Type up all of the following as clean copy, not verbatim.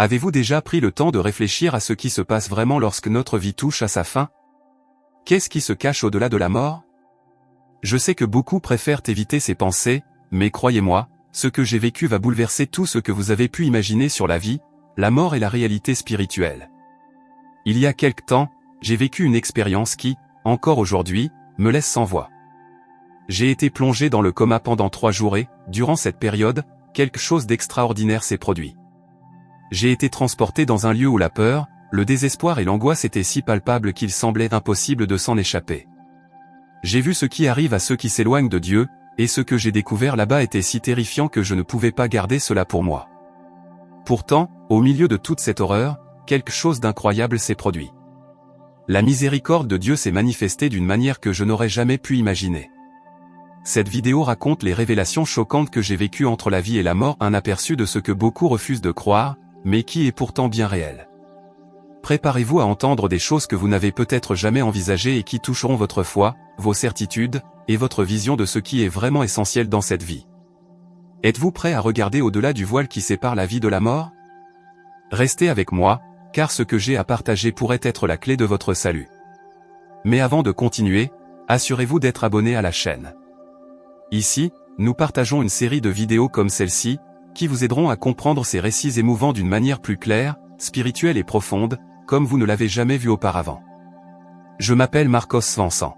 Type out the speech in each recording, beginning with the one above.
Avez-vous déjà pris le temps de réfléchir à ce qui se passe vraiment lorsque notre vie touche à sa fin? Qu'est-ce qui se cache au-delà de la mort? Je sais que beaucoup préfèrent éviter ces pensées, mais croyez-moi, ce que j'ai vécu va bouleverser tout ce que vous avez pu imaginer sur la vie, la mort et la réalité spirituelle. Il y a quelque temps, j'ai vécu une expérience qui, encore aujourd'hui, me laisse sans voix. J'ai été plongé dans le coma pendant 3 jours et, durant cette période, quelque chose d'extraordinaire s'est produit. J'ai été transporté dans un lieu où la peur, le désespoir et l'angoisse étaient si palpables qu'il semblait impossible de s'en échapper. J'ai vu ce qui arrive à ceux qui s'éloignent de Dieu, et ce que j'ai découvert là-bas était si terrifiant que je ne pouvais pas garder cela pour moi. Pourtant, au milieu de toute cette horreur, quelque chose d'incroyable s'est produit. La miséricorde de Dieu s'est manifestée d'une manière que je n'aurais jamais pu imaginer. Cette vidéo raconte les révélations choquantes que j'ai vécues entre la vie et la mort, un aperçu de ce que beaucoup refusent de croire, mais qui est pourtant bien réel. Préparez-vous à entendre des choses que vous n'avez peut-être jamais envisagées et qui toucheront votre foi, vos certitudes, et votre vision de ce qui est vraiment essentiel dans cette vie. Êtes-vous prêt à regarder au-delà du voile qui sépare la vie de la mort? Restez avec moi, car ce que j'ai à partager pourrait être la clé de votre salut. Mais avant de continuer, assurez-vous d'être abonné à la chaîne. Ici, nous partageons une série de vidéos comme celle-ci, qui vous aideront à comprendre ces récits émouvants d'une manière plus claire, spirituelle et profonde, comme vous ne l'avez jamais vu auparavant. Je m'appelle Marcos Vincent.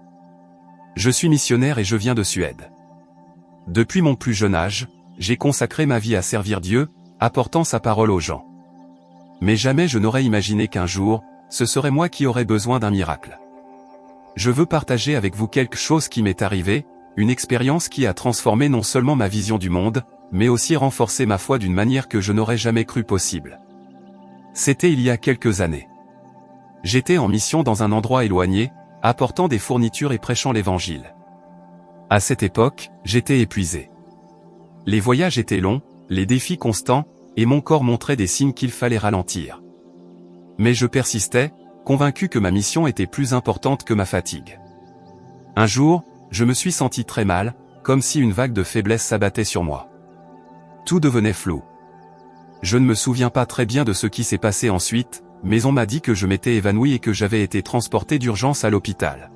Je suis missionnaire et je viens de Suède. Depuis mon plus jeune âge, j'ai consacré ma vie à servir Dieu, apportant sa parole aux gens. Mais jamais je n'aurais imaginé qu'un jour, ce serait moi qui aurais besoin d'un miracle. Je veux partager avec vous quelque chose qui m'est arrivé, une expérience qui a transformé non seulement ma vision du monde, mais aussi renforcé ma foi d'une manière que je n'aurais jamais cru possible. C'était il y a quelques années. J'étais en mission dans un endroit éloigné, apportant des fournitures et prêchant l'évangile. À cette époque, j'étais épuisé. Les voyages étaient longs, les défis constants, et mon corps montrait des signes qu'il fallait ralentir. Mais je persistais, convaincu que ma mission était plus importante que ma fatigue. Un jour, je me suis senti très mal, comme si une vague de faiblesse s'abattait sur moi. Tout devenait flou. Je ne me souviens pas très bien de ce qui s'est passé ensuite, mais on m'a dit que je m'étais évanoui et que j'avais été transporté d'urgence à l'hôpital.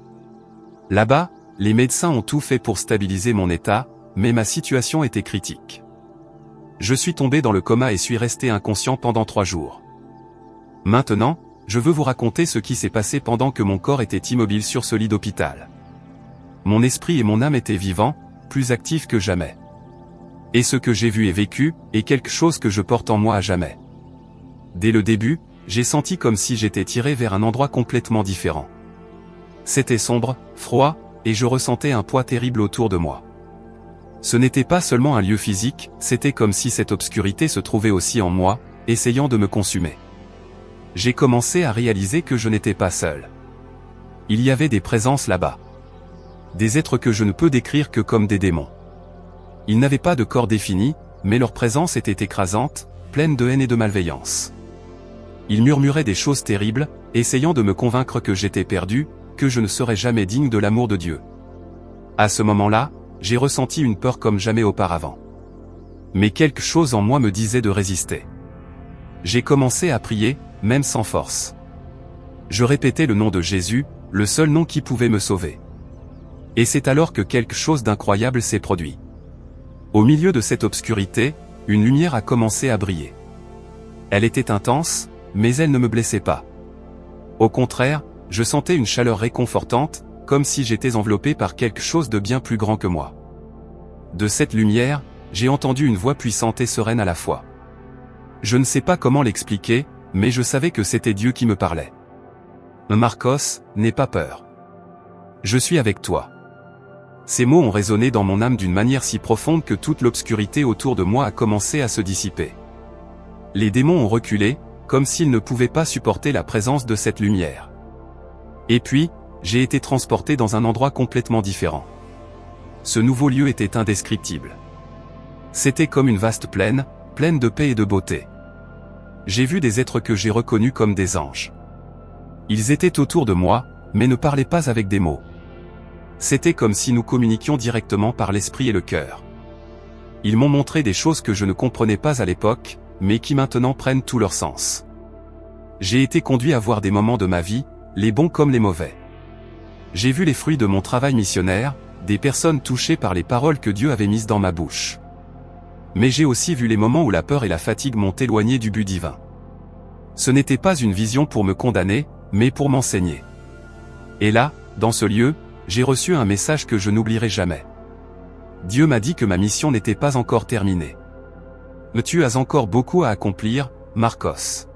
Là-bas, les médecins ont tout fait pour stabiliser mon état, mais ma situation était critique. Je suis tombé dans le coma et suis resté inconscient pendant 3 jours. Maintenant, je veux vous raconter ce qui s'est passé pendant que mon corps était immobile sur ce lit d'hôpital. Mon esprit et mon âme étaient vivants, plus actifs que jamais. Et ce que j'ai vu et vécu, est quelque chose que je porte en moi à jamais. Dès le début, j'ai senti comme si j'étais tiré vers un endroit complètement différent. C'était sombre, froid, et je ressentais un poids terrible autour de moi. Ce n'était pas seulement un lieu physique, c'était comme si cette obscurité se trouvait aussi en moi, essayant de me consumer. J'ai commencé à réaliser que je n'étais pas seul. Il y avait des présences là-bas. Des êtres que je ne peux décrire que comme des démons. Ils n'avaient pas de corps défini, mais leur présence était écrasante, pleine de haine et de malveillance. Ils murmuraient des choses terribles, essayant de me convaincre que j'étais perdu, que je ne serais jamais digne de l'amour de Dieu. À ce moment-là, j'ai ressenti une peur comme jamais auparavant. Mais quelque chose en moi me disait de résister. J'ai commencé à prier, même sans force. Je répétais le nom de Jésus, le seul nom qui pouvait me sauver. Et c'est alors que quelque chose d'incroyable s'est produit. Au milieu de cette obscurité, une lumière a commencé à briller. Elle était intense, mais elle ne me blessait pas. Au contraire, je sentais une chaleur réconfortante, comme si j'étais enveloppé par quelque chose de bien plus grand que moi. De cette lumière, j'ai entendu une voix puissante et sereine à la fois. Je ne sais pas comment l'expliquer, mais je savais que c'était Dieu qui me parlait. Marcos, n'aie pas peur. Je suis avec toi. Ces mots ont résonné dans mon âme d'une manière si profonde que toute l'obscurité autour de moi a commencé à se dissiper. Les démons ont reculé, comme s'ils ne pouvaient pas supporter la présence de cette lumière. Et puis, j'ai été transporté dans un endroit complètement différent. Ce nouveau lieu était indescriptible. C'était comme une vaste plaine, pleine de paix et de beauté. J'ai vu des êtres que j'ai reconnus comme des anges. Ils étaient autour de moi, mais ne parlaient pas avec des mots. C'était comme si nous communiquions directement par l'esprit et le cœur. Ils m'ont montré des choses que je ne comprenais pas à l'époque, mais qui maintenant prennent tout leur sens. J'ai été conduit à voir des moments de ma vie, les bons comme les mauvais. J'ai vu les fruits de mon travail missionnaire, des personnes touchées par les paroles que Dieu avait mises dans ma bouche. Mais j'ai aussi vu les moments où la peur et la fatigue m'ont éloigné du but divin. Ce n'était pas une vision pour me condamner, mais pour m'enseigner. Et là, dans ce lieu, j'ai reçu un message que je n'oublierai jamais. Dieu m'a dit que ma mission n'était pas encore terminée. Mais tu as encore beaucoup à accomplir, Marcos.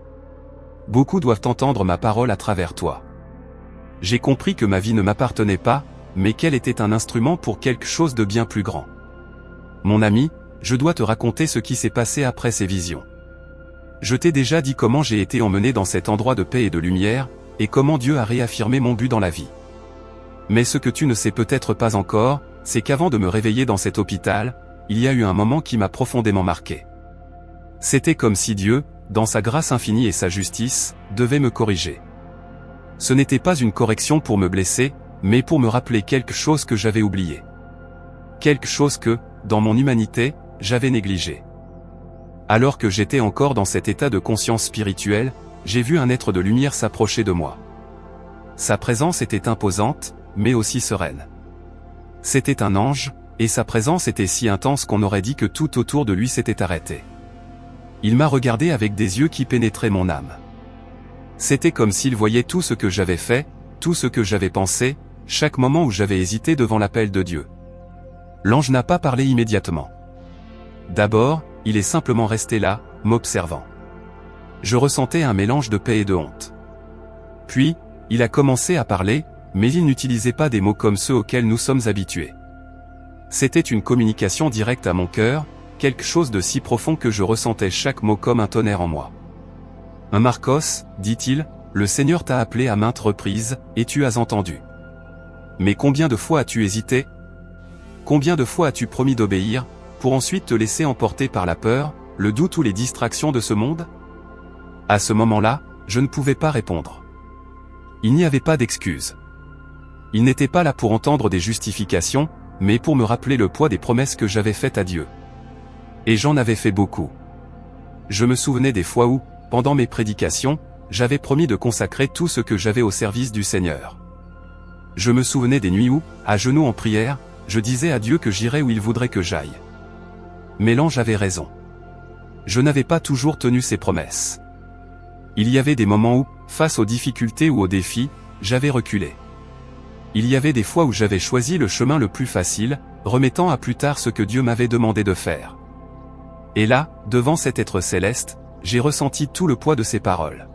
Beaucoup doivent entendre ma parole à travers toi. J'ai compris que ma vie ne m'appartenait pas, mais qu'elle était un instrument pour quelque chose de bien plus grand. Mon ami, je dois te raconter ce qui s'est passé après ces visions. Je t'ai déjà dit comment j'ai été emmené dans cet endroit de paix et de lumière, et comment Dieu a réaffirmé mon but dans la vie. Mais ce que tu ne sais peut-être pas encore, c'est qu'avant de me réveiller dans cet hôpital, il y a eu un moment qui m'a profondément marqué. C'était comme si Dieu, dans sa grâce infinie et sa justice, devait me corriger. Ce n'était pas une correction pour me blesser, mais pour me rappeler quelque chose que j'avais oublié. Quelque chose que, dans mon humanité, j'avais négligé. Alors que j'étais encore dans cet état de conscience spirituelle, j'ai vu un être de lumière s'approcher de moi. Sa présence était imposante, mais aussi sereine. C'était un ange, et sa présence était si intense qu'on aurait dit que tout autour de lui s'était arrêté. Il m'a regardé avec des yeux qui pénétraient mon âme. C'était comme s'il voyait tout ce que j'avais fait, tout ce que j'avais pensé, chaque moment où j'avais hésité devant l'appel de Dieu. L'ange n'a pas parlé immédiatement. D'abord, il est simplement resté là, m'observant. Je ressentais un mélange de paix et de honte. Puis, il a commencé à parler, mais il n'utilisait pas des mots comme ceux auxquels nous sommes habitués. C'était une communication directe à mon cœur, quelque chose de si profond que je ressentais chaque mot comme un tonnerre en moi. « Marcos, dit-il, le Seigneur t'a appelé à maintes reprises, et tu as entendu. Mais combien de fois as-tu hésité? Combien de fois as-tu promis d'obéir, pour ensuite te laisser emporter par la peur, le doute ou les distractions de ce monde? » À ce moment-là, je ne pouvais pas répondre. Il n'y avait pas d'excuse. Il n'était pas là pour entendre des justifications, mais pour me rappeler le poids des promesses que j'avais faites à Dieu. Et j'en avais fait beaucoup. Je me souvenais des fois où, pendant mes prédications, j'avais promis de consacrer tout ce que j'avais au service du Seigneur. Je me souvenais des nuits où, à genoux en prière, je disais à Dieu que j'irais où il voudrait que j'aille. Mais l'ange avait raison. Je n'avais pas toujours tenu ses promesses. Il y avait des moments où, face aux difficultés ou aux défis, j'avais reculé. Il y avait des fois où j'avais choisi le chemin le plus facile, remettant à plus tard ce que Dieu m'avait demandé de faire. Et là, devant cet être céleste, j'ai ressenti tout le poids de ses paroles.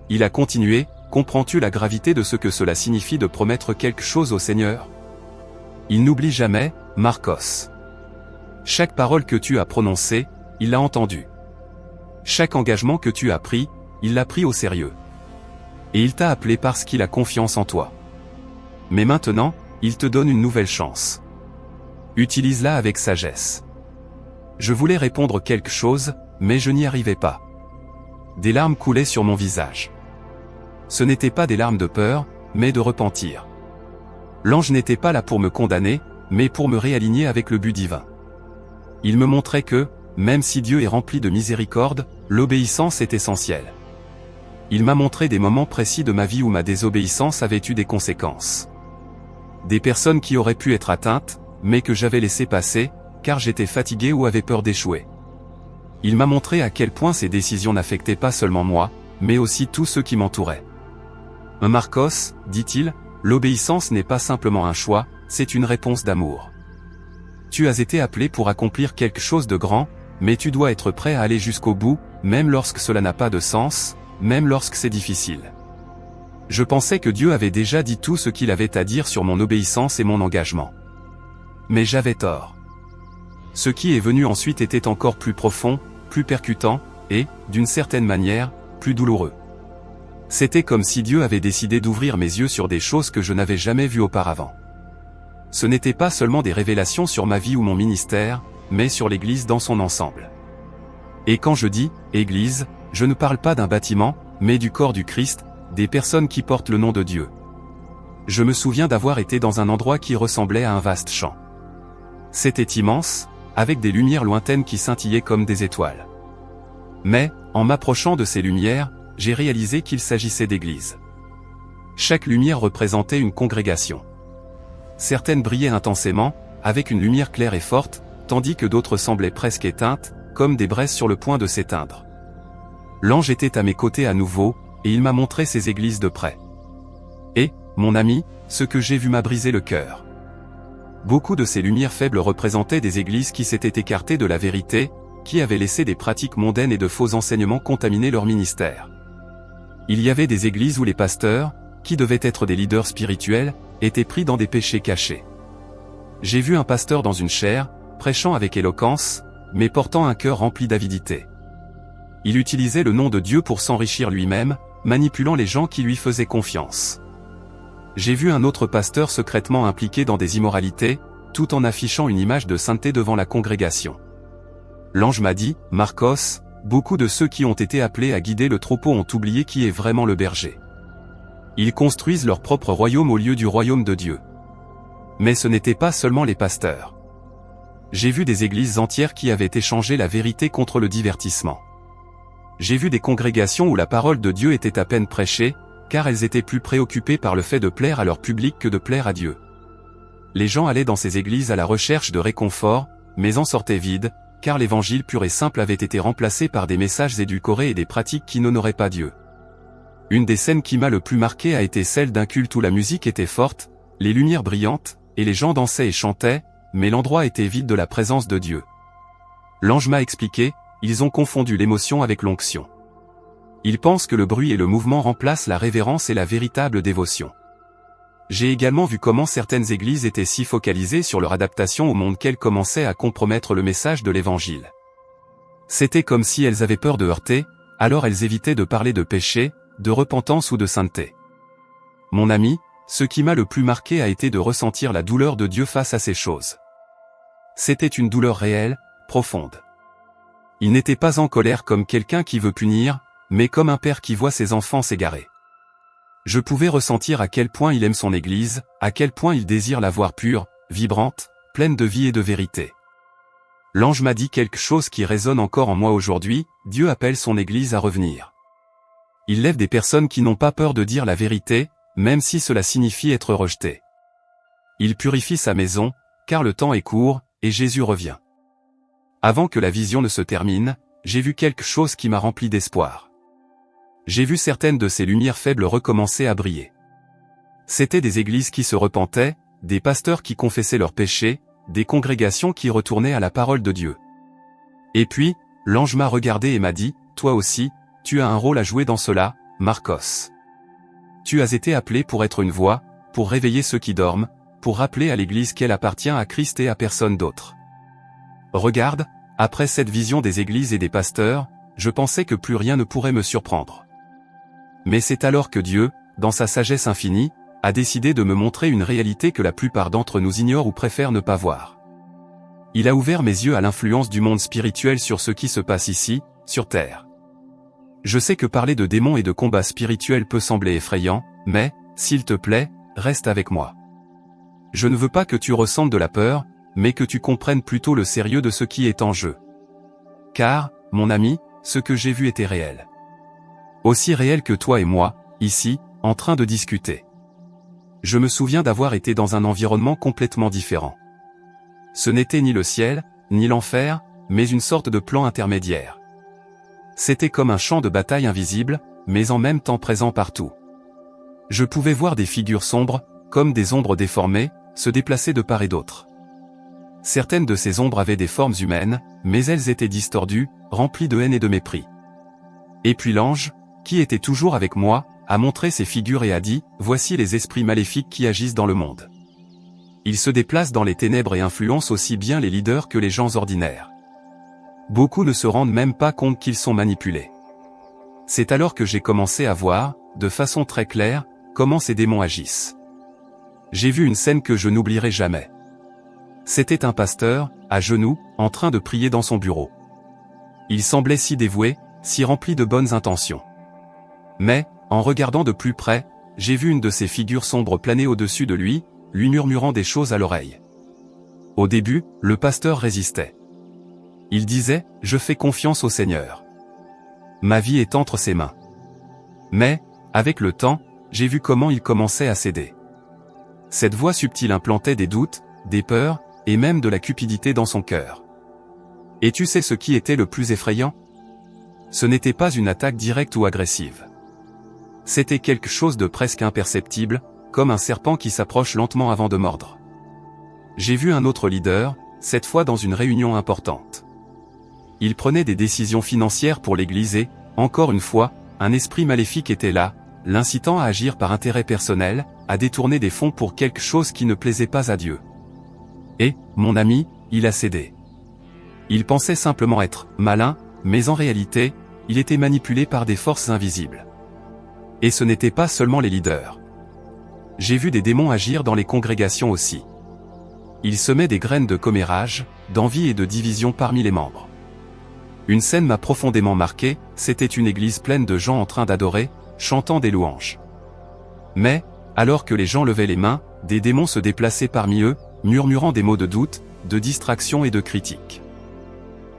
Il a continué, « Comprends-tu la gravité de ce que cela signifie de promettre quelque chose au Seigneur? Il n'oublie jamais, Marcos. Chaque parole que tu as prononcée, il l'a entendue. Chaque engagement que tu as pris, il l'a pris au sérieux. Et il t'a appelé parce qu'il a confiance en toi. Mais maintenant, il te donne une nouvelle chance. Utilise-la avec sagesse. » Je voulais répondre quelque chose, mais je n'y arrivais pas. Des larmes coulaient sur mon visage. Ce n'étaient pas des larmes de peur, mais de repentir. L'ange n'était pas là pour me condamner, mais pour me réaligner avec le but divin. Il me montrait que, même si Dieu est rempli de miséricorde, l'obéissance est essentielle. Il m'a montré des moments précis de ma vie où ma désobéissance avait eu des conséquences. Des personnes qui auraient pu être atteintes, mais que j'avais laissé passer, car j'étais fatigué ou avais peur d'échouer. Il m'a montré à quel point ces décisions n'affectaient pas seulement moi, mais aussi tous ceux qui m'entouraient. « Marcos, dit-il, l'obéissance n'est pas simplement un choix, c'est une réponse d'amour. Tu as été appelé pour accomplir quelque chose de grand, mais tu dois être prêt à aller jusqu'au bout, même lorsque cela n'a pas de sens, même lorsque c'est difficile. » Je pensais que Dieu avait déjà dit tout ce qu'il avait à dire sur mon obéissance et mon engagement. Mais j'avais tort. Ce qui est venu ensuite était encore plus profond, plus percutant, et, d'une certaine manière, plus douloureux. C'était comme si Dieu avait décidé d'ouvrir mes yeux sur des choses que je n'avais jamais vues auparavant. Ce n'était pas seulement des révélations sur ma vie ou mon ministère, mais sur l'Église dans son ensemble. Et quand je dis « Église », je ne parle pas d'un bâtiment, mais du corps du Christ, des personnes qui portent le nom de Dieu. Je me souviens d'avoir été dans un endroit qui ressemblait à un vaste champ. C'était immense, avec des lumières lointaines qui scintillaient comme des étoiles. Mais, en m'approchant de ces lumières, j'ai réalisé qu'il s'agissait d'églises. Chaque lumière représentait une congrégation. Certaines brillaient intensément, avec une lumière claire et forte, tandis que d'autres semblaient presque éteintes, comme des braises sur le point de s'éteindre. L'ange était à mes côtés à nouveau, et il m'a montré ces églises de près. Et, mon ami, ce que j'ai vu m'a brisé le cœur. Beaucoup de ces lumières faibles représentaient des églises qui s'étaient écartées de la vérité, qui avaient laissé des pratiques mondaines et de faux enseignements contaminer leur ministère. Il y avait des églises où les pasteurs, qui devaient être des leaders spirituels, étaient pris dans des péchés cachés. J'ai vu un pasteur dans une chaire, prêchant avec éloquence, mais portant un cœur rempli d'avidité. Il utilisait le nom de Dieu pour s'enrichir lui-même, manipulant les gens qui lui faisaient confiance. J'ai vu un autre pasteur secrètement impliqué dans des immoralités, tout en affichant une image de sainteté devant la congrégation. L'ange m'a dit, « Marcos, beaucoup de ceux qui ont été appelés à guider le troupeau ont oublié qui est vraiment le berger. Ils construisent leur propre royaume au lieu du royaume de Dieu. » Mais ce n'était pas seulement les pasteurs. J'ai vu des églises entières qui avaient échangé la vérité contre le divertissement. J'ai vu des congrégations où la parole de Dieu était à peine prêchée, car elles étaient plus préoccupées par le fait de plaire à leur public que de plaire à Dieu. Les gens allaient dans ces églises à la recherche de réconfort, mais en sortaient vides, car l'évangile pur et simple avait été remplacé par des messages édulcorés et des pratiques qui n'honoraient pas Dieu. Une des scènes qui m'a le plus marqué a été celle d'un culte où la musique était forte, les lumières brillantes, et les gens dansaient et chantaient, mais l'endroit était vide de la présence de Dieu. L'ange m'a expliqué, ils ont confondu l'émotion avec l'onction. Ils pensent que le bruit et le mouvement remplacent la révérence et la véritable dévotion. J'ai également vu comment certaines églises étaient si focalisées sur leur adaptation au monde qu'elles commençaient à compromettre le message de l'évangile. C'était comme si elles avaient peur de heurter, alors elles évitaient de parler de péché, de repentance ou de sainteté. Mon ami, ce qui m'a le plus marqué a été de ressentir la douleur de Dieu face à ces choses. C'était une douleur réelle, profonde. Il n'était pas en colère comme quelqu'un qui veut punir, mais comme un père qui voit ses enfants s'égarer. Je pouvais ressentir à quel point il aime son Église, à quel point il désire la voir pure, vibrante, pleine de vie et de vérité. L'ange m'a dit quelque chose qui résonne encore en moi aujourd'hui, Dieu appelle son Église à revenir. Il lève des personnes qui n'ont pas peur de dire la vérité, même si cela signifie être rejeté. Il purifie sa maison, car le temps est court, et Jésus revient. Avant que la vision ne se termine, j'ai vu quelque chose qui m'a rempli d'espoir. J'ai vu certaines de ces lumières faibles recommencer à briller. C'étaient des églises qui se repentaient, des pasteurs qui confessaient leurs péchés, des congrégations qui retournaient à la parole de Dieu. Et puis, l'ange m'a regardé et m'a dit, « Toi aussi, tu as un rôle à jouer dans cela, Marcos. Tu as été appelé pour être une voix, pour réveiller ceux qui dorment, pour rappeler à l'Église qu'elle appartient à Christ et à personne d'autre. » Regarde, après cette vision des églises et des pasteurs, je pensais que plus rien ne pourrait me surprendre. Mais c'est alors que Dieu, dans sa sagesse infinie, a décidé de me montrer une réalité que la plupart d'entre nous ignorent ou préfèrent ne pas voir. Il a ouvert mes yeux à l'influence du monde spirituel sur ce qui se passe ici, sur Terre. Je sais que parler de démons et de combats spirituels peut sembler effrayant, mais, s'il te plaît, reste avec moi. Je ne veux pas que tu ressentes de la peur, mais que tu comprennes plutôt le sérieux de ce qui est en jeu. Car, mon ami, ce que j'ai vu était réel. Aussi réel que toi et moi, ici, en train de discuter. Je me souviens d'avoir été dans un environnement complètement différent. Ce n'était ni le ciel, ni l'enfer, mais une sorte de plan intermédiaire. C'était comme un champ de bataille invisible, mais en même temps présent partout. Je pouvais voir des figures sombres, comme des ombres déformées, se déplacer de part et d'autre. Certaines de ces ombres avaient des formes humaines, mais elles étaient distordues, remplies de haine et de mépris. Et puis l'ange, qui était toujours avec moi, a montré ces figures et a dit, « Voici les esprits maléfiques qui agissent dans le monde. Ils se déplacent dans les ténèbres et influencent aussi bien les leaders que les gens ordinaires. Beaucoup ne se rendent même pas compte qu'ils sont manipulés. » C'est alors que j'ai commencé à voir, de façon très claire, comment ces démons agissent. J'ai vu une scène que je n'oublierai jamais. C'était un pasteur, à genoux, en train de prier dans son bureau. Il semblait si dévoué, si rempli de bonnes intentions. Mais, en regardant de plus près, j'ai vu une de ces figures sombres planer au-dessus de lui, lui murmurant des choses à l'oreille. Au début, le pasteur résistait. Il disait, « Je fais confiance au Seigneur. ma vie est entre ses mains. Mais, avec le temps, j'ai vu comment il commençait à céder. Cette voix subtile implantait des doutes, des peurs, et même de la cupidité dans son cœur. Et tu sais ce qui était le plus effrayant? Ce n'était pas une attaque directe ou agressive. C'était quelque chose de presque imperceptible, comme un serpent qui s'approche lentement avant de mordre. J'ai vu un autre leader, cette fois dans une réunion importante. Il prenait des décisions financières pour l'Église et, encore une fois, un esprit maléfique était là, l'incitant à agir par intérêt personnel, à détourner des fonds pour quelque chose qui ne plaisait pas à Dieu. Et, mon ami, il a cédé. Il pensait simplement être malin, mais en réalité, il était manipulé par des forces invisibles. Et ce n'était pas seulement les leaders. J'ai vu des démons agir dans les congrégations aussi. Ils semaient des graines de commérage, d'envie et de division parmi les membres. Une scène m'a profondément marqué, c'était une église pleine de gens en train d'adorer, chantant des louanges. Mais, alors que les gens levaient les mains, des démons se déplaçaient parmi eux, murmurant des mots de doute, de distraction et de critique.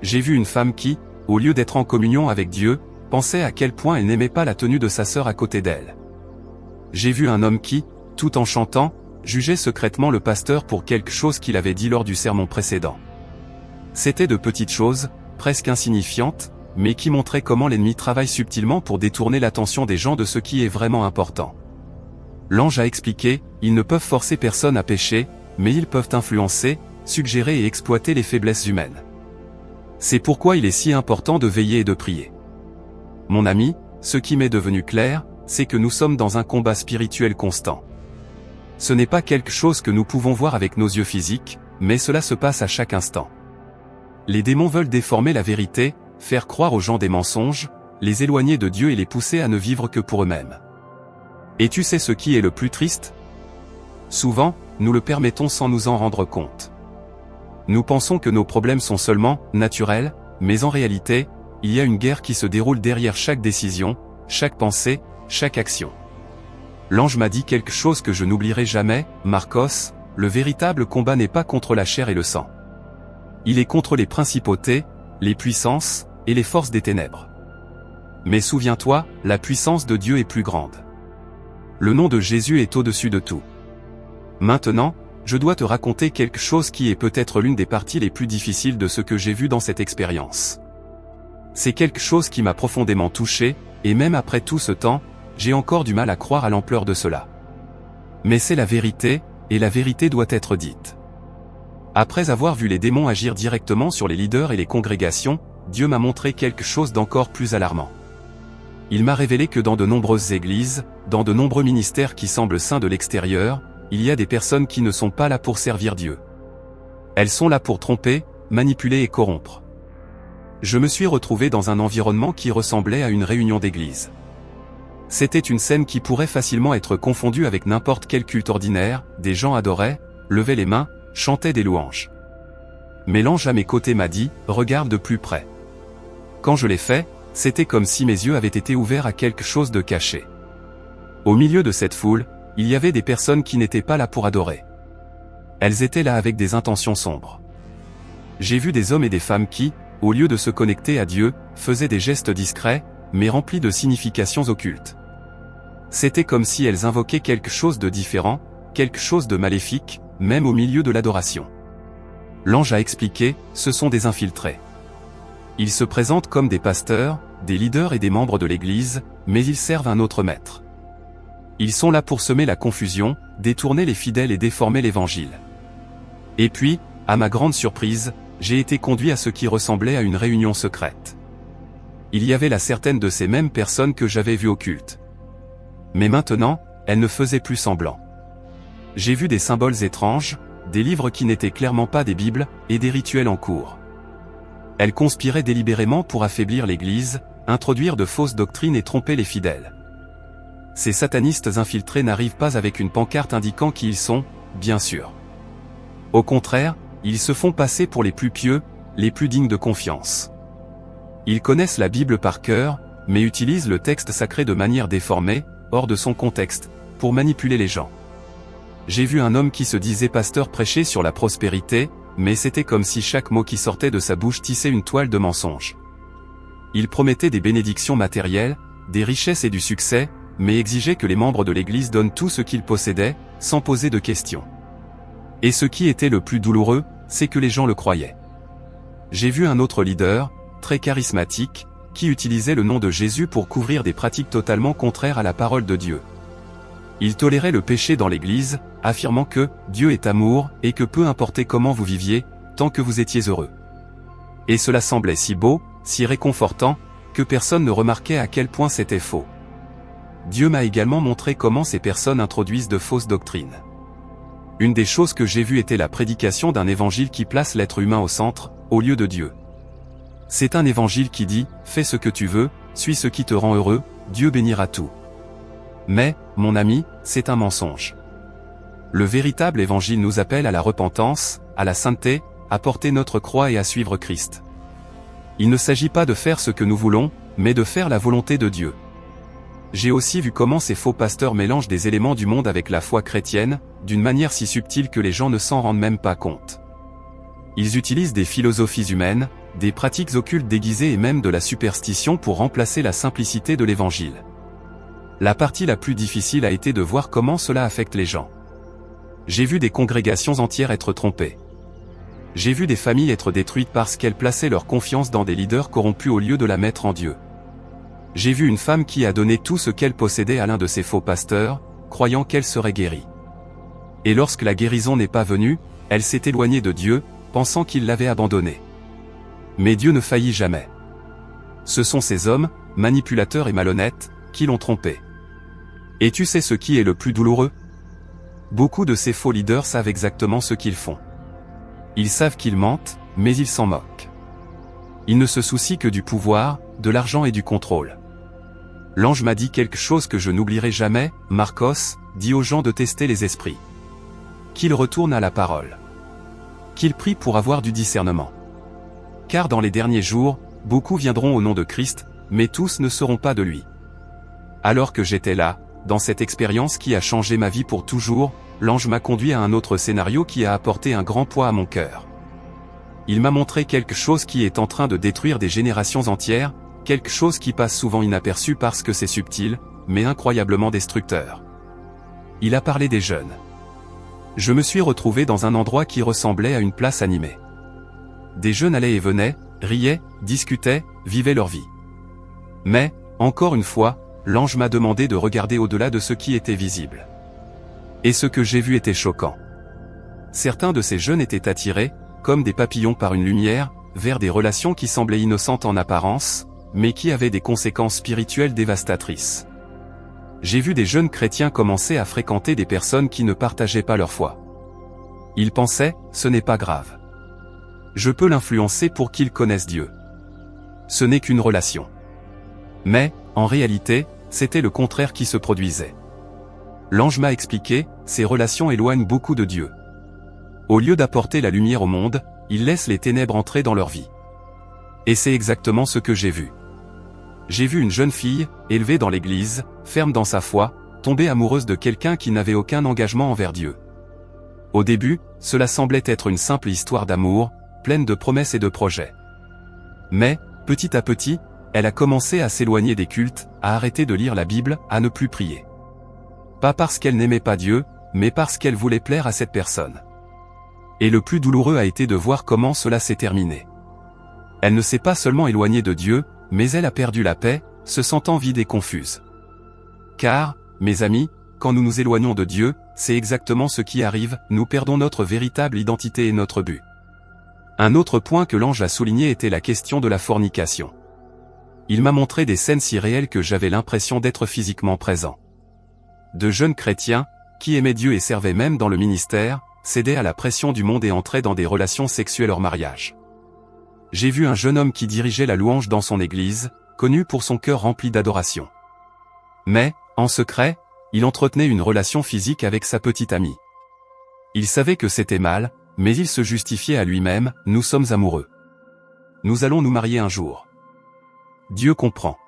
J'ai vu une femme qui, au lieu d'être en communion avec Dieu, pensait à quel point elle n'aimait pas la tenue de sa sœur à côté d'elle. J'ai vu un homme qui, tout en chantant, jugeait secrètement le pasteur pour quelque chose qu'il avait dit lors du sermon précédent. C'était de petites choses, presque insignifiantes, mais qui montraient comment l'ennemi travaille subtilement pour détourner l'attention des gens de ce qui est vraiment important. L'ange a expliqué, ils ne peuvent forcer personne à pécher, mais ils peuvent influencer, suggérer et exploiter les faiblesses humaines. C'est pourquoi il est si important de veiller et de prier. Mon ami, ce qui m'est devenu clair, c'est que nous sommes dans un combat spirituel constant. Ce n'est pas quelque chose que nous pouvons voir avec nos yeux physiques, mais cela se passe à chaque instant. Les démons veulent déformer la vérité, faire croire aux gens des mensonges, les éloigner de Dieu et les pousser à ne vivre que pour eux-mêmes. Et tu sais ce qui est le plus triste? Souvent, nous le permettons sans nous en rendre compte. Nous pensons que nos problèmes sont seulement naturels, mais en réalité, il y a une guerre qui se déroule derrière chaque décision, chaque pensée, chaque action. L'ange m'a dit quelque chose que je n'oublierai jamais, Marcos, le véritable combat n'est pas contre la chair et le sang. Il est contre les principautés, les puissances, et les forces des ténèbres. Mais souviens-toi, la puissance de Dieu est plus grande. Le nom de Jésus est au-dessus de tout. Maintenant, je dois te raconter quelque chose qui est peut-être l'une des parties les plus difficiles de ce que j'ai vu dans cette expérience. C'est quelque chose qui m'a profondément touché, et même après tout ce temps, j'ai encore du mal à croire à l'ampleur de cela. Mais c'est la vérité, et la vérité doit être dite. Après avoir vu les démons agir directement sur les leaders et les congrégations, Dieu m'a montré quelque chose d'encore plus alarmant. Il m'a révélé que dans de nombreuses églises, dans de nombreux ministères qui semblent saints de l'extérieur, il y a des personnes qui ne sont pas là pour servir Dieu. Elles sont là pour tromper, manipuler et corrompre. Je me suis retrouvé dans un environnement qui ressemblait à une réunion d'église. C'était une scène qui pourrait facilement être confondue avec n'importe quel culte ordinaire, des gens adoraient, levaient les mains, chantaient des louanges. Mais l'ange à mes côtés m'a dit, regarde de plus près. Quand je l'ai fait, c'était comme si mes yeux avaient été ouverts à quelque chose de caché. Au milieu de cette foule, il y avait des personnes qui n'étaient pas là pour adorer. Elles étaient là avec des intentions sombres. J'ai vu des hommes et des femmes qui, au lieu de se connecter à Dieu, faisaient des gestes discrets, mais remplis de significations occultes. C'était comme si elles invoquaient quelque chose de différent, quelque chose de maléfique, même au milieu de l'adoration. L'ange a expliqué, ce sont des infiltrés. Ils se présentent comme des pasteurs, des leaders et des membres de l'Église, mais ils servent un autre maître. Ils sont là pour semer la confusion, détourner les fidèles et déformer l'Évangile. Et puis, à ma grande surprise, j'ai été conduit à ce qui ressemblait à une réunion secrète. Il y avait là certaines de ces mêmes personnes que j'avais vues au culte. Mais maintenant, elles ne faisaient plus semblant. J'ai vu des symboles étranges, des livres qui n'étaient clairement pas des Bibles, et des rituels en cours. Elles conspiraient délibérément pour affaiblir l'Église, introduire de fausses doctrines et tromper les fidèles. Ces satanistes infiltrés n'arrivent pas avec une pancarte indiquant qui ils sont, bien sûr. Au contraire, ils se font passer pour les plus pieux, les plus dignes de confiance. Ils connaissent la Bible par cœur, mais utilisent le texte sacré de manière déformée, hors de son contexte, pour manipuler les gens. J'ai vu un homme qui se disait pasteur prêcher sur la prospérité, mais c'était comme si chaque mot qui sortait de sa bouche tissait une toile de mensonges. Il promettait des bénédictions matérielles, des richesses et du succès, mais exigeait que les membres de l'Église donnent tout ce qu'ils possédaient, sans poser de questions. Et ce qui était le plus douloureux, c'est que les gens le croyaient. J'ai vu un autre leader, très charismatique, qui utilisait le nom de Jésus pour couvrir des pratiques totalement contraires à la parole de Dieu. Il tolérait le péché dans l'Église, affirmant que Dieu est amour et que peu importait comment vous viviez, tant que vous étiez heureux. Et cela semblait si beau, si réconfortant, que personne ne remarquait à quel point c'était faux. Dieu m'a également montré comment ces personnes introduisent de fausses doctrines. Une des choses que j'ai vues était la prédication d'un évangile qui place l'être humain au centre, au lieu de Dieu. C'est un évangile qui dit « Fais ce que tu veux, suis ce qui te rend heureux, Dieu bénira tout ». Mais, mon ami, c'est un mensonge. Le véritable évangile nous appelle à la repentance, à la sainteté, à porter notre croix et à suivre Christ. Il ne s'agit pas de faire ce que nous voulons, mais de faire la volonté de Dieu. J'ai aussi vu comment ces faux pasteurs mélangent des éléments du monde avec la foi chrétienne, d'une manière si subtile que les gens ne s'en rendent même pas compte. Ils utilisent des philosophies humaines, des pratiques occultes déguisées et même de la superstition pour remplacer la simplicité de l'évangile. La partie la plus difficile a été de voir comment cela affecte les gens. J'ai vu des congrégations entières être trompées. J'ai vu des familles être détruites parce qu'elles plaçaient leur confiance dans des leaders corrompus au lieu de la mettre en Dieu. J'ai vu une femme qui a donné tout ce qu'elle possédait à l'un de ces faux pasteurs, croyant qu'elle serait guérie. Et lorsque la guérison n'est pas venue, elle s'est éloignée de Dieu, pensant qu'il l'avait abandonnée. Mais Dieu ne faillit jamais. Ce sont ces hommes, manipulateurs et malhonnêtes, qui l'ont trompé. Et tu sais ce qui est le plus douloureux? Beaucoup de ces faux leaders savent exactement ce qu'ils font. Ils savent qu'ils mentent, mais ils s'en moquent. Ils ne se soucient que du pouvoir, de l'argent et du contrôle. L'ange m'a dit quelque chose que je n'oublierai jamais, Marcos, dit aux gens de tester les esprits. Qu'ils retournent à la parole. Qu'ils prient pour avoir du discernement. Car dans les derniers jours, beaucoup viendront au nom de Christ, mais tous ne seront pas de lui. Alors que j'étais là, dans cette expérience qui a changé ma vie pour toujours, l'ange m'a conduit à un autre scénario qui a apporté un grand poids à mon cœur. Il m'a montré quelque chose qui est en train de détruire des générations entières, quelque chose qui passe souvent inaperçu parce que c'est subtil, mais incroyablement destructeur. Il a parlé des jeunes. Je me suis retrouvé dans un endroit qui ressemblait à une place animée. Des jeunes allaient et venaient, riaient, discutaient, vivaient leur vie. Mais, encore une fois, l'ange m'a demandé de regarder au-delà de ce qui était visible. Et ce que j'ai vu était choquant. Certains de ces jeunes étaient attirés, comme des papillons par une lumière, vers des relations qui semblaient innocentes en apparence, mais qui avaient des conséquences spirituelles dévastatrices. J'ai vu des jeunes chrétiens commencer à fréquenter des personnes qui ne partageaient pas leur foi. Ils pensaient, ce n'est pas grave. Je peux l'influencer pour qu'il connaisse Dieu. Ce n'est qu'une relation. Mais, en réalité, c'était le contraire qui se produisait. L'ange m'a expliqué, ces relations éloignent beaucoup de Dieu. Au lieu d'apporter la lumière au monde, ils laissent les ténèbres entrer dans leur vie. Et c'est exactement ce que j'ai vu. J'ai vu une jeune fille, élevée dans l'église, ferme dans sa foi, tomber amoureuse de quelqu'un qui n'avait aucun engagement envers Dieu. Au début, cela semblait être une simple histoire d'amour, pleine de promesses et de projets. Mais, petit à petit, elle a commencé à s'éloigner des cultes, à arrêter de lire la Bible, à ne plus prier. Pas parce qu'elle n'aimait pas Dieu, mais parce qu'elle voulait plaire à cette personne. Et le plus douloureux a été de voir comment cela s'est terminé. Elle ne s'est pas seulement éloignée de Dieu, mais elle a perdu la paix, se sentant vide et confuse. Car, mes amis, quand nous nous éloignons de Dieu, c'est exactement ce qui arrive, nous perdons notre véritable identité et notre but. Un autre point que l'ange a souligné était la question de la fornication. Il m'a montré des scènes si réelles que j'avais l'impression d'être physiquement présent. De jeunes chrétiens, qui aimaient Dieu et servaient même dans le ministère, cédaient à la pression du monde et entraient dans des relations sexuelles hors mariage. J'ai vu un jeune homme qui dirigeait la louange dans son église, connu pour son cœur rempli d'adoration. Mais, en secret, il entretenait une relation physique avec sa petite amie. Il savait que c'était mal, mais il se justifiait à lui-même, « Nous sommes amoureux. Nous allons nous marier un jour. » Dieu comprend.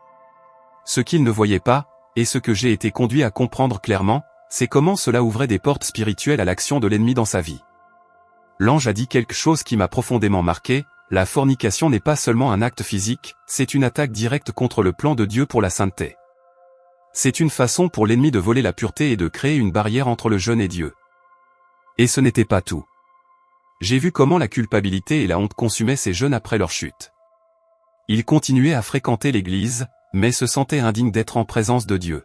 Ce qu'il ne voyait pas, et ce que j'ai été conduit à comprendre clairement, c'est comment cela ouvrait des portes spirituelles à l'action de l'ennemi dans sa vie. L'ange a dit quelque chose qui m'a profondément marqué, la fornication n'est pas seulement un acte physique, c'est une attaque directe contre le plan de Dieu pour la sainteté. C'est une façon pour l'ennemi de voler la pureté et de créer une barrière entre le jeune et Dieu. Et ce n'était pas tout. J'ai vu comment la culpabilité et la honte consumaient ces jeunes après leur chute. Ils continuaient à fréquenter l'église, mais se sentaient indignes d'être en présence de Dieu.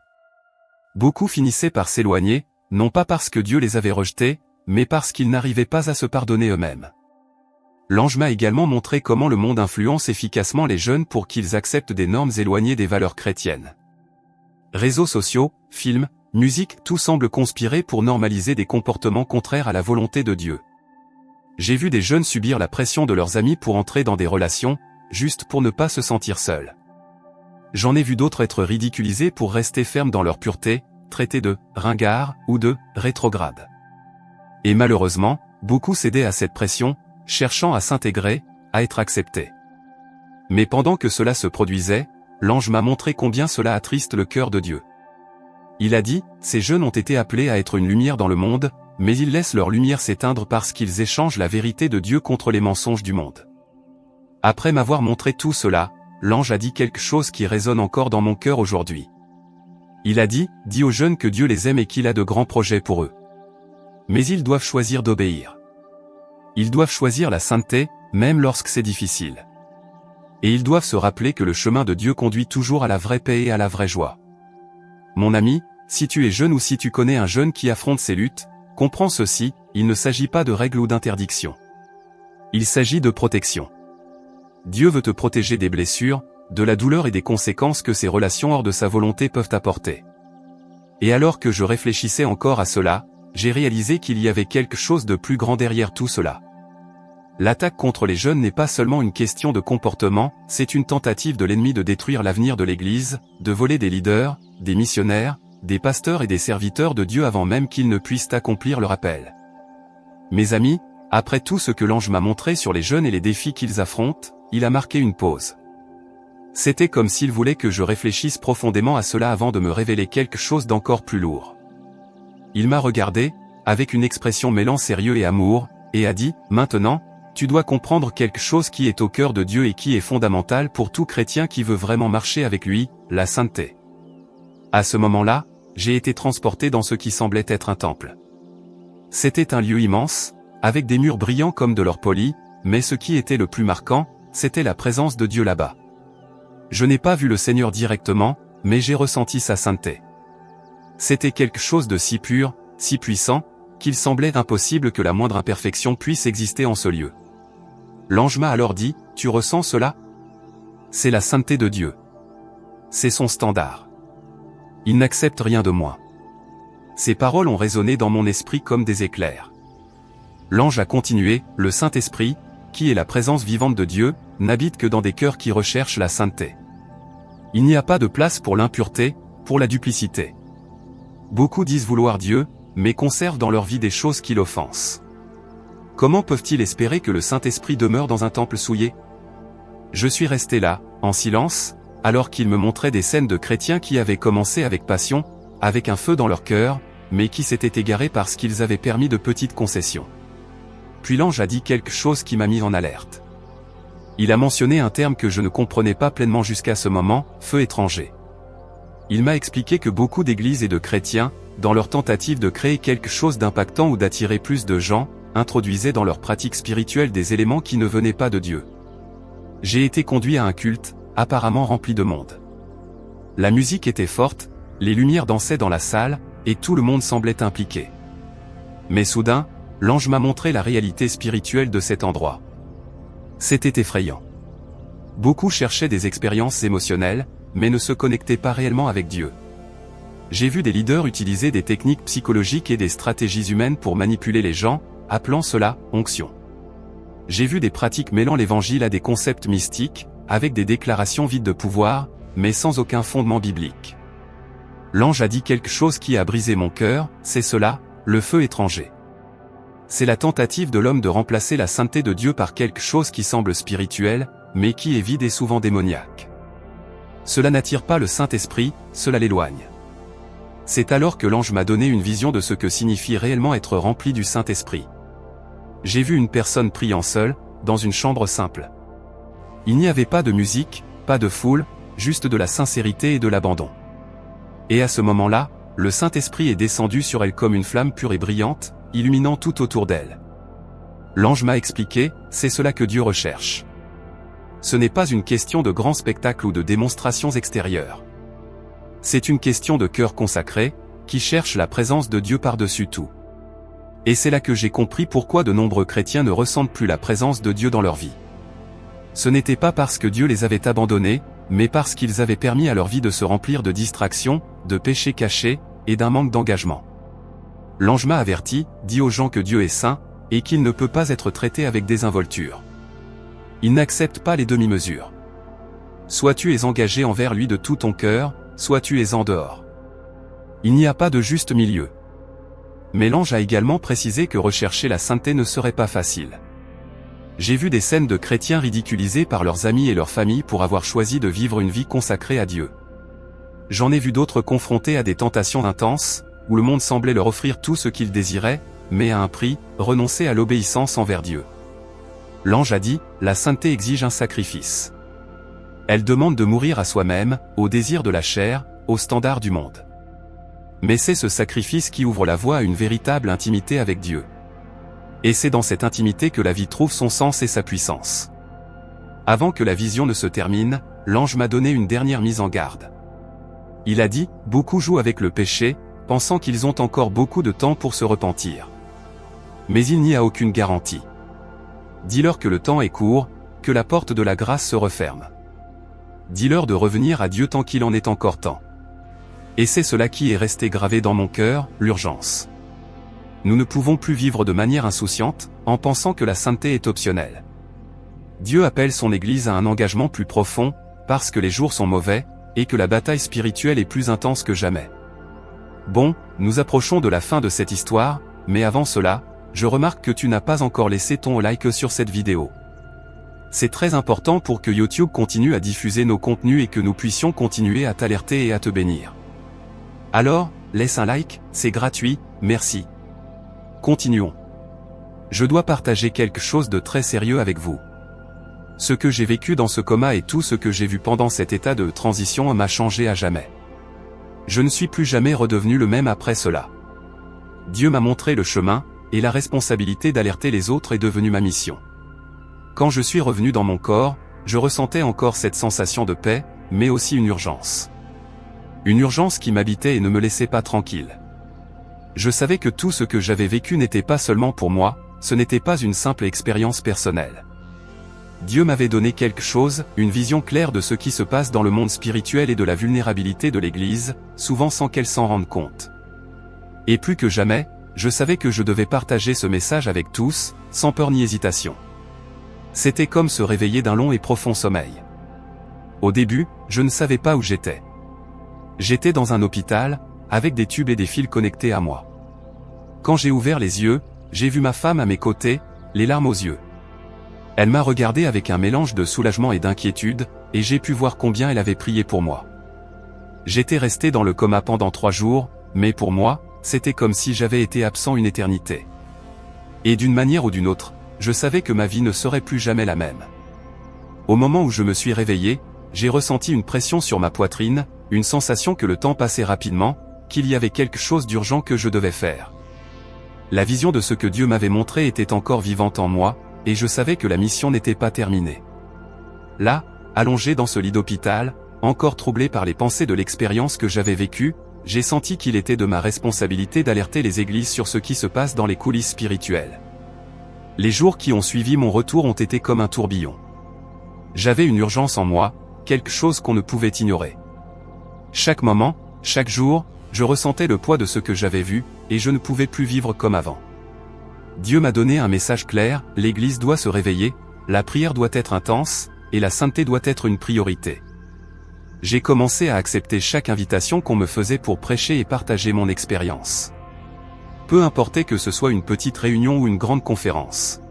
Beaucoup finissaient par s'éloigner, non pas parce que Dieu les avait rejetés, mais parce qu'ils n'arrivaient pas à se pardonner eux-mêmes. L'ange m'a également montré comment le monde influence efficacement les jeunes pour qu'ils acceptent des normes éloignées des valeurs chrétiennes. Réseaux sociaux, films, musique, tout semble conspirer pour normaliser des comportements contraires à la volonté de Dieu. J'ai vu des jeunes subir la pression de leurs amis pour entrer dans des relations, juste pour ne pas se sentir seuls. J'en ai vu d'autres être ridiculisés pour rester fermes dans leur pureté, traités de « ringards » ou de « rétrogrades ». Et malheureusement, beaucoup cédaient à cette pression, cherchant à s'intégrer, à être acceptés. Mais pendant que cela se produisait, l'ange m'a montré combien cela attriste le cœur de Dieu. Il a dit, ces jeunes ont été appelés à être une lumière dans le monde, mais ils laissent leur lumière s'éteindre parce qu'ils échangent la vérité de Dieu contre les mensonges du monde. Après m'avoir montré tout cela, l'ange a dit quelque chose qui résonne encore dans mon cœur aujourd'hui. Il a dit, dis aux jeunes que Dieu les aime et qu'il a de grands projets pour eux. Mais ils doivent choisir d'obéir. Ils doivent choisir la sainteté, même lorsque c'est difficile. Et ils doivent se rappeler que le chemin de Dieu conduit toujours à la vraie paix et à la vraie joie. Mon ami, si tu es jeune ou si tu connais un jeune qui affronte ces luttes, comprends ceci, il ne s'agit pas de règles ou d'interdictions. Il s'agit de protection. Dieu veut te protéger des blessures, de la douleur et des conséquences que ces relations hors de sa volonté peuvent apporter. Et alors que je réfléchissais encore à cela, j'ai réalisé qu'il y avait quelque chose de plus grand derrière tout cela. L'attaque contre les jeunes n'est pas seulement une question de comportement, c'est une tentative de l'ennemi de détruire l'avenir de l'Église, de voler des leaders, des missionnaires, des pasteurs et des serviteurs de Dieu avant même qu'ils ne puissent accomplir leur appel. Mes amis, après tout ce que l'ange m'a montré sur les jeunes et les défis qu'ils affrontent, il a marqué une pause. C'était comme s'il voulait que je réfléchisse profondément à cela avant de me révéler quelque chose d'encore plus lourd. Il m'a regardé, avec une expression mêlant sérieux et amour, et a dit, « Maintenant, tu dois comprendre quelque chose qui est au cœur de Dieu et qui est fondamental pour tout chrétien qui veut vraiment marcher avec lui, la sainteté. » À ce moment-là, j'ai été transporté dans ce qui semblait être un temple. C'était un lieu immense, avec des murs brillants comme de l'or poli, mais ce qui était le plus marquant, c'était la présence de Dieu là-bas. Je n'ai pas vu le Seigneur directement, mais j'ai ressenti sa sainteté. C'était quelque chose de si pur, si puissant, qu'il semblait impossible que la moindre imperfection puisse exister en ce lieu. L'ange m'a alors dit, « Tu ressens cela ? C'est la sainteté de Dieu. C'est son standard. Il n'accepte rien de moins. » Ces paroles ont résonné dans mon esprit comme des éclairs. L'ange a continué, « Le Saint-Esprit, qui est la présence vivante de Dieu, n'habite que dans des cœurs qui recherchent la sainteté. Il n'y a pas de place pour l'impureté, pour la duplicité. Beaucoup disent vouloir Dieu, mais conservent dans leur vie des choses qui l'offensent. Comment peuvent-ils espérer que le Saint-Esprit demeure dans un temple souillé ? Je suis resté là, en silence, alors qu'il me montrait des scènes de chrétiens qui avaient commencé avec passion, avec un feu dans leur cœur, mais qui s'étaient égarés parce qu'ils avaient permis de petites concessions. Puis l'ange a dit quelque chose qui m'a mis en alerte. Il a mentionné un terme que je ne comprenais pas pleinement jusqu'à ce moment, feu étranger. Il m'a expliqué que beaucoup d'églises et de chrétiens, dans leur tentative de créer quelque chose d'impactant ou d'attirer plus de gens, introduisaient dans leur pratique spirituelle des éléments qui ne venaient pas de Dieu. J'ai été conduit à un culte, apparemment rempli de monde. La musique était forte, les lumières dansaient dans la salle, et tout le monde semblait impliqué. Mais soudain, l'ange m'a montré la réalité spirituelle de cet endroit. C'était effrayant. Beaucoup cherchaient des expériences émotionnelles, mais ne se connectaient pas réellement avec Dieu. J'ai vu des leaders utiliser des techniques psychologiques et des stratégies humaines pour manipuler les gens, appelant cela « onction ». J'ai vu des pratiques mêlant l'évangile à des concepts mystiques, avec des déclarations vides de pouvoir, mais sans aucun fondement biblique. L'ange a dit quelque chose qui a brisé mon cœur, c'est cela, le feu étranger. C'est la tentative de l'homme de remplacer la sainteté de Dieu par quelque chose qui semble spirituel, mais qui est vide et souvent démoniaque. Cela n'attire pas le Saint-Esprit, cela l'éloigne. C'est alors que l'ange m'a donné une vision de ce que signifie réellement être rempli du Saint-Esprit. J'ai vu une personne priant seule, dans une chambre simple. Il n'y avait pas de musique, pas de foule, juste de la sincérité et de l'abandon. Et à ce moment-là, le Saint-Esprit est descendu sur elle comme une flamme pure et brillante, illuminant tout autour d'elle. L'ange m'a expliqué, c'est cela que Dieu recherche. Ce n'est pas une question de grand spectacle ou de démonstrations extérieures. C'est une question de cœur consacré, qui cherche la présence de Dieu par-dessus tout. Et c'est là que j'ai compris pourquoi de nombreux chrétiens ne ressentent plus la présence de Dieu dans leur vie. Ce n'était pas parce que Dieu les avait abandonnés, mais parce qu'ils avaient permis à leur vie de se remplir de distractions, de péchés cachés, et d'un manque d'engagement. L'ange m'a averti, dit aux gens que Dieu est saint, et qu'il ne peut pas être traité avec désinvolture. Il n'accepte pas les demi-mesures. Soit tu es engagé envers lui de tout ton cœur, soit tu es en dehors. Il n'y a pas de juste milieu. Mais l'ange a également précisé que rechercher la sainteté ne serait pas facile. J'ai vu des scènes de chrétiens ridiculisés par leurs amis et leurs familles pour avoir choisi de vivre une vie consacrée à Dieu. J'en ai vu d'autres confrontés à des tentations intenses, où le monde semblait leur offrir tout ce qu'ils désiraient, mais à un prix, renoncer à l'obéissance envers Dieu. L'ange a dit, la sainteté exige un sacrifice. Elle demande de mourir à soi-même, au désir de la chair, aux standards du monde. Mais c'est ce sacrifice qui ouvre la voie à une véritable intimité avec Dieu. Et c'est dans cette intimité que la vie trouve son sens et sa puissance. Avant que la vision ne se termine, l'ange m'a donné une dernière mise en garde. Il a dit, beaucoup jouent avec le péché, pensant qu'ils ont encore beaucoup de temps pour se repentir. Mais il n'y a aucune garantie. Dis-leur que le temps est court, que la porte de la grâce se referme. Dis-leur de revenir à Dieu tant qu'il en est encore temps. Et c'est cela qui est resté gravé dans mon cœur, l'urgence. Nous ne pouvons plus vivre de manière insouciante, en pensant que la sainteté est optionnelle. Dieu appelle son Église à un engagement plus profond, parce que les jours sont mauvais, et que la bataille spirituelle est plus intense que jamais. Bon, nous approchons de la fin de cette histoire, mais avant cela, je remarque que tu n'as pas encore laissé ton like sur cette vidéo. C'est très important pour que YouTube continue à diffuser nos contenus et que nous puissions continuer à t'alerter et à te bénir. Alors, laisse un like, c'est gratuit, merci. Continuons. Je dois partager quelque chose de très sérieux avec vous. Ce que j'ai vécu dans ce coma et tout ce que j'ai vu pendant cet état de transition m'a changé à jamais. Je ne suis plus jamais redevenu le même après cela. Dieu m'a montré le chemin, et la responsabilité d'alerter les autres est devenue ma mission. Quand je suis revenu dans mon corps, je ressentais encore cette sensation de paix, mais aussi une urgence. Une urgence qui m'habitait et ne me laissait pas tranquille. Je savais que tout ce que j'avais vécu n'était pas seulement pour moi, ce n'était pas une simple expérience personnelle. Dieu m'avait donné quelque chose, une vision claire de ce qui se passe dans le monde spirituel et de la vulnérabilité de l'Église, souvent sans qu'elle s'en rende compte. Et plus que jamais, je savais que je devais partager ce message avec tous, sans peur ni hésitation. C'était comme se réveiller d'un long et profond sommeil. Au début, je ne savais pas où j'étais. J'étais dans un hôpital, avec des tubes et des fils connectés à moi. Quand j'ai ouvert les yeux, j'ai vu ma femme à mes côtés, les larmes aux yeux. Elle m'a regardé avec un mélange de soulagement et d'inquiétude, et j'ai pu voir combien elle avait prié pour moi. J'étais resté dans le coma pendant 3 jours, mais pour moi, c'était comme si j'avais été absent une éternité. Et d'une manière ou d'une autre, je savais que ma vie ne serait plus jamais la même. Au moment où je me suis réveillé, j'ai ressenti une pression sur ma poitrine, une sensation que le temps passait rapidement, qu'il y avait quelque chose d'urgent que je devais faire. La vision de ce que Dieu m'avait montré était encore vivante en moi, et je savais que la mission n'était pas terminée. Là, allongé dans ce lit d'hôpital, encore troublé par les pensées de l'expérience que j'avais vécue, j'ai senti qu'il était de ma responsabilité d'alerter les églises sur ce qui se passe dans les coulisses spirituelles. Les jours qui ont suivi mon retour ont été comme un tourbillon. J'avais une urgence en moi, quelque chose qu'on ne pouvait ignorer. Chaque moment, chaque jour, je ressentais le poids de ce que j'avais vu, et je ne pouvais plus vivre comme avant. Dieu m'a donné un message clair, l'Église doit se réveiller, la prière doit être intense, et la sainteté doit être une priorité. J'ai commencé à accepter chaque invitation qu'on me faisait pour prêcher et partager mon expérience. Peu importait que ce soit une petite réunion ou une grande conférence.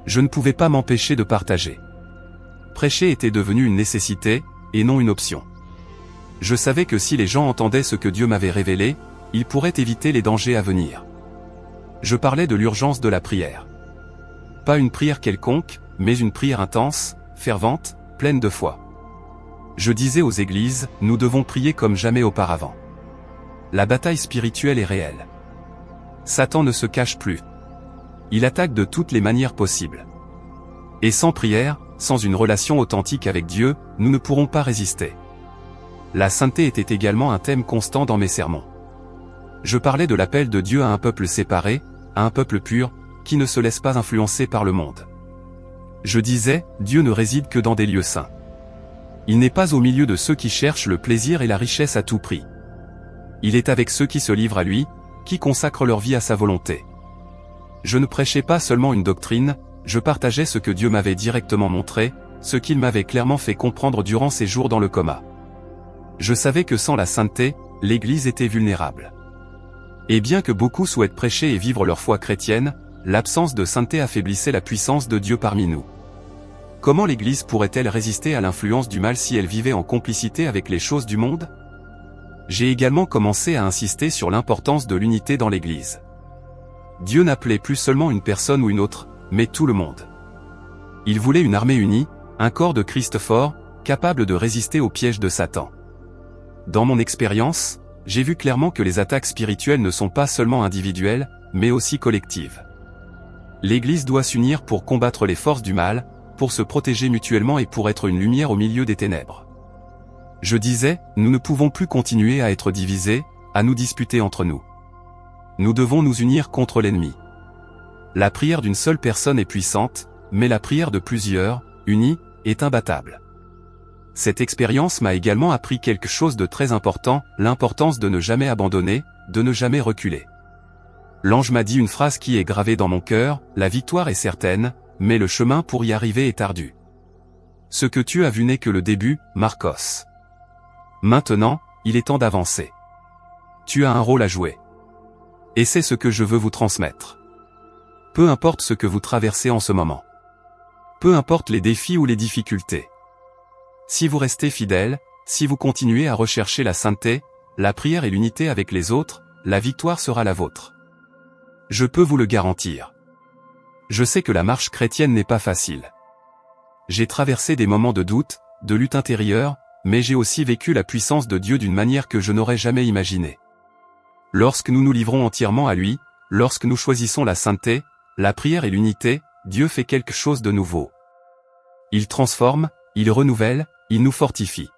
Je ne pouvais pas m'empêcher de partager. Prêcher était devenu une nécessité, et non une option. Je savais que si les gens entendaient ce que Dieu m'avait révélé, ils pourraient éviter les dangers à venir. Je parlais de l'urgence de la prière. Pas une prière quelconque, mais une prière intense, fervente, pleine de foi. Je disais aux églises, nous devons prier comme jamais auparavant. La bataille spirituelle est réelle. Satan ne se cache plus. Il attaque de toutes les manières possibles. Et sans prière, sans une relation authentique avec Dieu, nous ne pourrons pas résister. La sainteté était également un thème constant dans mes sermons. Je parlais de l'appel de Dieu à un peuple séparé, à un peuple pur, qui ne se laisse pas influencer par le monde. Je disais, Dieu ne réside que dans des lieux saints. Il n'est pas au milieu de ceux qui cherchent le plaisir et la richesse à tout prix. Il est avec ceux qui se livrent à lui, qui consacrent leur vie à sa volonté. Je ne prêchais pas seulement une doctrine, je partageais ce que Dieu m'avait directement montré, ce qu'il m'avait clairement fait comprendre durant ses jours dans le coma. Je savais que sans la sainteté, l'Église était vulnérable. Et bien que beaucoup souhaitent prêcher et vivre leur foi chrétienne, l'absence de sainteté affaiblissait la puissance de Dieu parmi nous. Comment l'Église pourrait-elle résister à l'influence du mal si elle vivait en complicité avec les choses du monde? J'ai également commencé à insister sur l'importance de l'unité dans l'Église. Dieu n'appelait plus seulement une personne ou une autre, mais tout le monde. Il voulait une armée unie, un corps de Christ fort, capable de résister aux pièges de Satan. Dans mon expérience, j'ai vu clairement que les attaques spirituelles ne sont pas seulement individuelles, mais aussi collectives. L'Église doit s'unir pour combattre les forces du mal, pour se protéger mutuellement et pour être une lumière au milieu des ténèbres. Je disais, nous ne pouvons plus continuer à être divisés, à nous disputer entre nous. Nous devons nous unir contre l'ennemi. La prière d'une seule personne est puissante, mais la prière de plusieurs, unis, est imbattable. Cette expérience m'a également appris quelque chose de très important, l'importance de ne jamais abandonner, de ne jamais reculer. L'ange m'a dit une phrase qui est gravée dans mon cœur, la victoire est certaine, mais le chemin pour y arriver est ardu. Ce que tu as vu n'est que le début, Marcos. Maintenant, il est temps d'avancer. Tu as un rôle à jouer. Et c'est ce que je veux vous transmettre. Peu importe ce que vous traversez en ce moment. Peu importe les défis ou les difficultés. Si vous restez fidèle, si vous continuez à rechercher la sainteté, la prière et l'unité avec les autres, la victoire sera la vôtre. Je peux vous le garantir. Je sais que la marche chrétienne n'est pas facile. J'ai traversé des moments de doute, de lutte intérieure, mais j'ai aussi vécu la puissance de Dieu d'une manière que je n'aurais jamais imaginée. Lorsque nous nous livrons entièrement à lui, lorsque nous choisissons la sainteté, la prière et l'unité, Dieu fait quelque chose de nouveau. Il transforme, il renouvelle, il nous fortifie.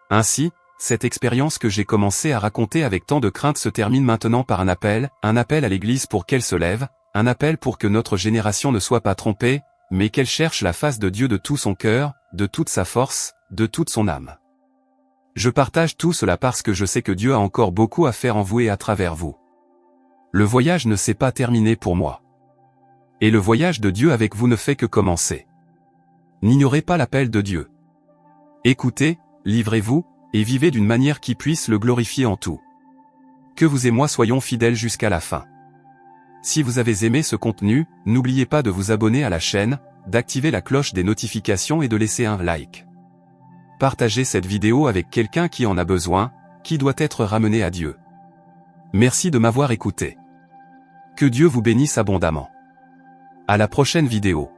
Ainsi, cette expérience que j'ai commencé à raconter avec tant de crainte se termine maintenant par un appel à l'Église pour qu'elle se lève, un appel pour que notre génération ne soit pas trompée, mais qu'elle cherche la face de Dieu de tout son cœur, de toute sa force, de toute son âme. Je partage tout cela parce que je sais que Dieu a encore beaucoup à faire en vous et à travers vous. Le voyage ne s'est pas terminé pour moi. Et le voyage de Dieu avec vous ne fait que commencer. N'ignorez pas l'appel de Dieu. Écoutez, livrez-vous, et vivez d'une manière qui puisse le glorifier en tout. Que vous et moi soyons fidèles jusqu'à la fin. Si vous avez aimé ce contenu, n'oubliez pas de vous abonner à la chaîne, d'activer la cloche des notifications et de laisser un like. Partagez cette vidéo avec quelqu'un qui en a besoin, qui doit être ramené à Dieu. Merci de m'avoir écouté. Que Dieu vous bénisse abondamment. À la prochaine vidéo.